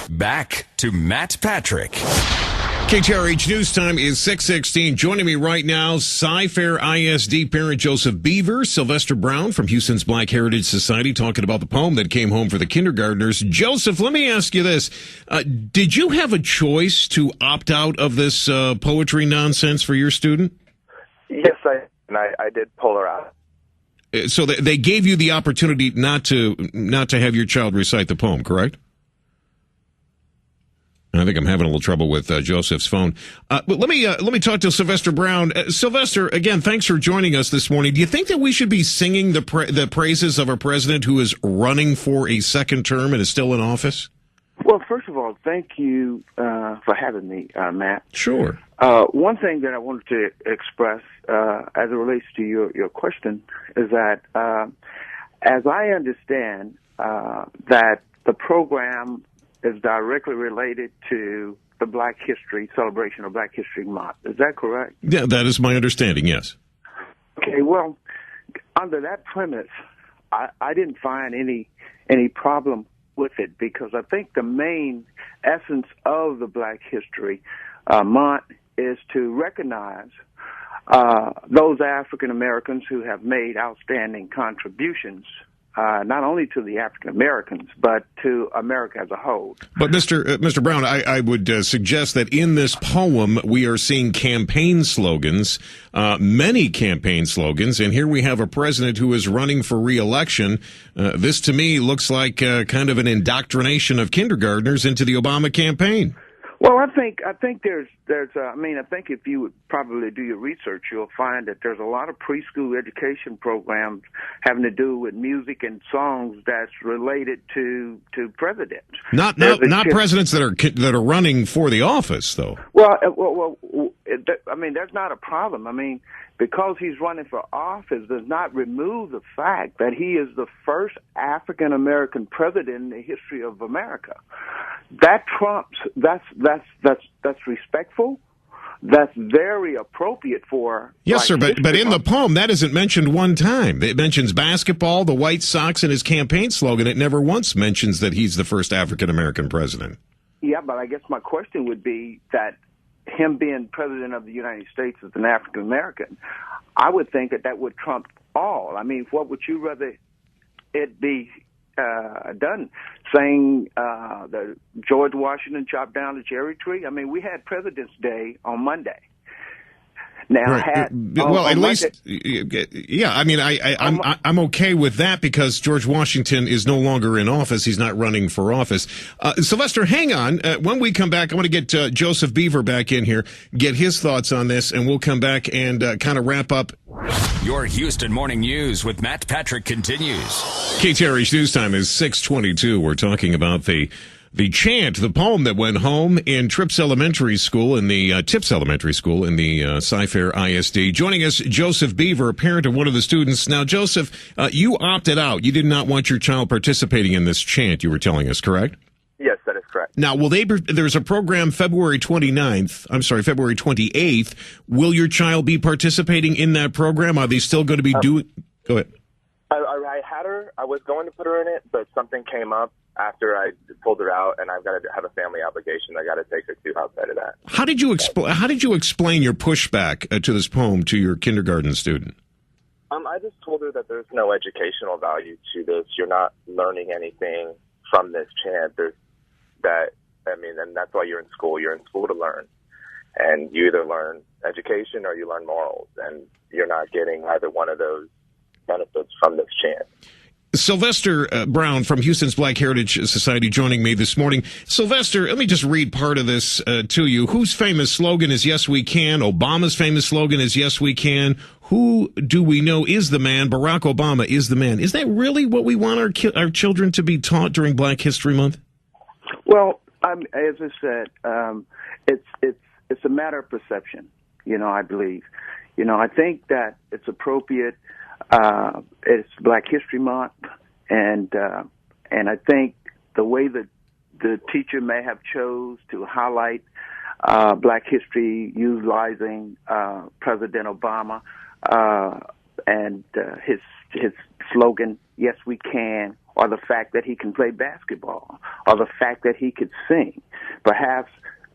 Back to Matt Patrick. KTRH News Time is 6:16. Joining me right now, Cy-Fair ISD parent Joseph Beaver, Sylvester Brown from Houston's Black Heritage Society, talking about the poem that came home for the kindergartners. Joseph, let me ask you this. Did you have a choice to opt out of this poetry nonsense for your student? Yes, I did pull her out. So they gave you the opportunity not to have your child recite the poem, correct? I think I'm having a little trouble with Joseph's phone. But let me talk to Sylvester Brown. Sylvester, again, thanks for joining us this morning. Do you think that we should be singing the praises of our president who is running for a second term and is still in office? Well, first of all, thank you for having me, Matt. Sure. One thing that I wanted to express as it relates to your question is that as I understand that the program is directly related to the Black History celebration of Black History Month. Is that correct? Yeah, that is my understanding, yes. Okay, well, under that premise, I didn't find any problem with it because I think the main essence of the Black History Month is to recognize those African Americans who have made outstanding contributions not only to the African Americans, but to America as a whole. But Mr. Brown, I would suggest that in this poem we are seeing campaign slogans, many campaign slogans, and here we have a president who is running for re-election. This to me looks like kind of an indoctrination of kindergartners into the Obama campaign. Well, I think there's I think if you would probably do your research, you'll find that there's a lot of preschool education programs having to do with music and songs that's related to presidents. Not presidents that are running for the office, though. Well, that's not a problem. Because he's running for office does not remove the fact that he is the first African American president in the history of America. That trumps. That's respectful. That's very appropriate for. Yes, sir. But in the poem, that isn't mentioned one time. It mentions basketball, the White Sox, and his campaign slogan. It never once mentions that he's the first African American president. Yeah, but I guess my question would be that him being president of the United States as an African American, I would think that would trump all. What would you rather it be done? Saying the George Washington chopped down the cherry tree? We had President's Day on Monday. Now, right. I'm okay with that because George Washington is no longer in office. He's not running for office. Sylvester, hang on. When we come back, I want to get Joseph Beaver back in here, get his thoughts on this, and we'll come back and kind of wrap up. Your Houston Morning News with Matt Patrick continues. KTRH News Time is 6:22. We're talking about the chant, the poem that went home in Tips Elementary School in the Cy-Fair ISD. Joining us, Joseph Beaver, a parent of one of the students. Now, Joseph, you opted out. You did not want your child participating in this chant, you were telling us, correct? Yes, that is correct. Now, there's a program February 28th. Will your child be participating in that program? Are they still going to be doing? Go ahead. I had her. I was going to put her in it, but something came up after I pulled her out, and I've got to have a family obligation I got to take her to outside of that. How did you explain your pushback to this poem to your kindergarten student? I just told her that there's no educational value to this. You're not learning anything from this chant. And that's why you're in school. You're in school to learn, and you either learn education or you learn morals, and you're not getting either one of those benefits from this chant. Sylvester Brown from Houston's Black Heritage Society joining me this morning. Sylvester, let me just read part of this to you. Whose famous slogan is "Yes, we can"? Obama's famous slogan is "Yes, we can." Who do we know is the man? Barack Obama is the man. Is that really what we want our children to be taught during Black History Month? Well, as I said, it's a matter of perception. I believe. I think that it's appropriate. It's Black History Month, and I think the way that the teacher may have chose to highlight Black history utilizing President Obama and his slogan, "Yes, we can," or the fact that he can play basketball, or the fact that he could sing. Perhaps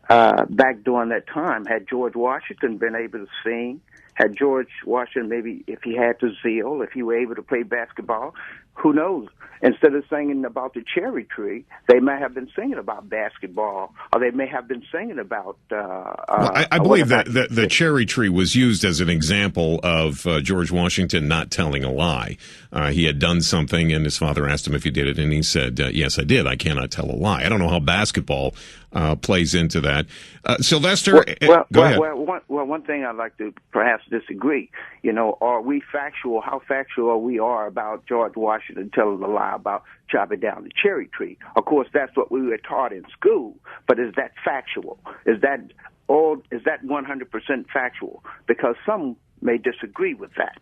back during that time, had George Washington been able to sing, had George Washington maybe, if he had the zeal, if he were able to play basketball, who knows? Instead of singing about the cherry tree, they may have been singing about basketball, or they may have been singing about. I believe that the cherry tree was used as an example of George Washington not telling a lie. He had done something, and his father asked him if he did it, and he said, "Yes, I did. I cannot tell a lie." I don't know how basketball plays into that. Sylvester, go ahead. One thing I'd like to perhaps disagree. You know, are we factual? How factual we are about George Washington telling a lie about chopping down the cherry tree? Of course, that's what we were taught in school. But is that factual? Is that 100% factual? Because some may disagree with that.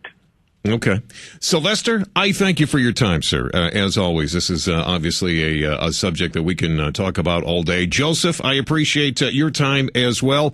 Okay. Sylvester, I thank you for your time, sir. As always, this is obviously a subject that we can talk about all day. Joseph, I appreciate your time as well.